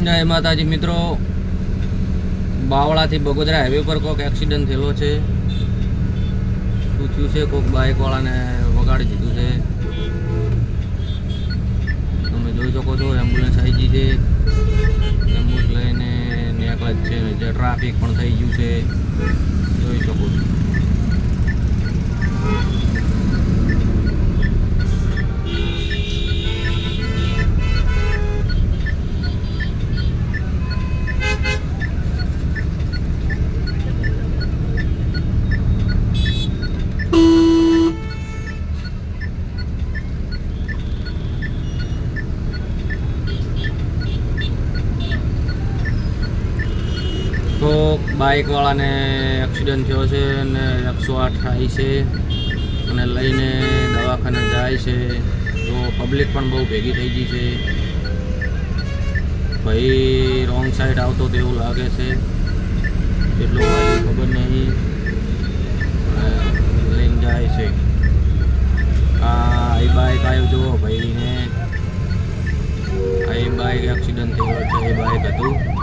જય માતાજી મિત્રો, બાવળાથી બગોદરા હાઈવે પર કોઈક એક્સિડન્ટ થયેલો છે. શું થયું છે? કોઈક બાઇકવાળાને વગાડી દીધું છે. તમે જોઈ શકો છો એમ્બ્યુલન્સ આવી ગઈ છે. એમ્બ્યુલન્સ લઈને નીકળે જ છે. જે ટ્રાફિક પણ થઈ ગયું છે, જોઈ શકો છો. તો બાઇકવાળાને એક્સિડન્ટ થયો છે અને 108 આવી છે અને લઈને દવાખાને જાય છે. તો પબ્લિક પણ બહુ ભેગી થઈ ગઈ છે. ભાઈ રોંગ સાઈડ આવતો તો એવું લાગે છે, કેટલું વાગ્યું ખબર નહીં, લઈને જાય છે. આ બાઇક આવ્યું જુઓ ભાઈને, આ બાઇક એક્સિડન્ટ થયો છે. એ બાઇક હતું.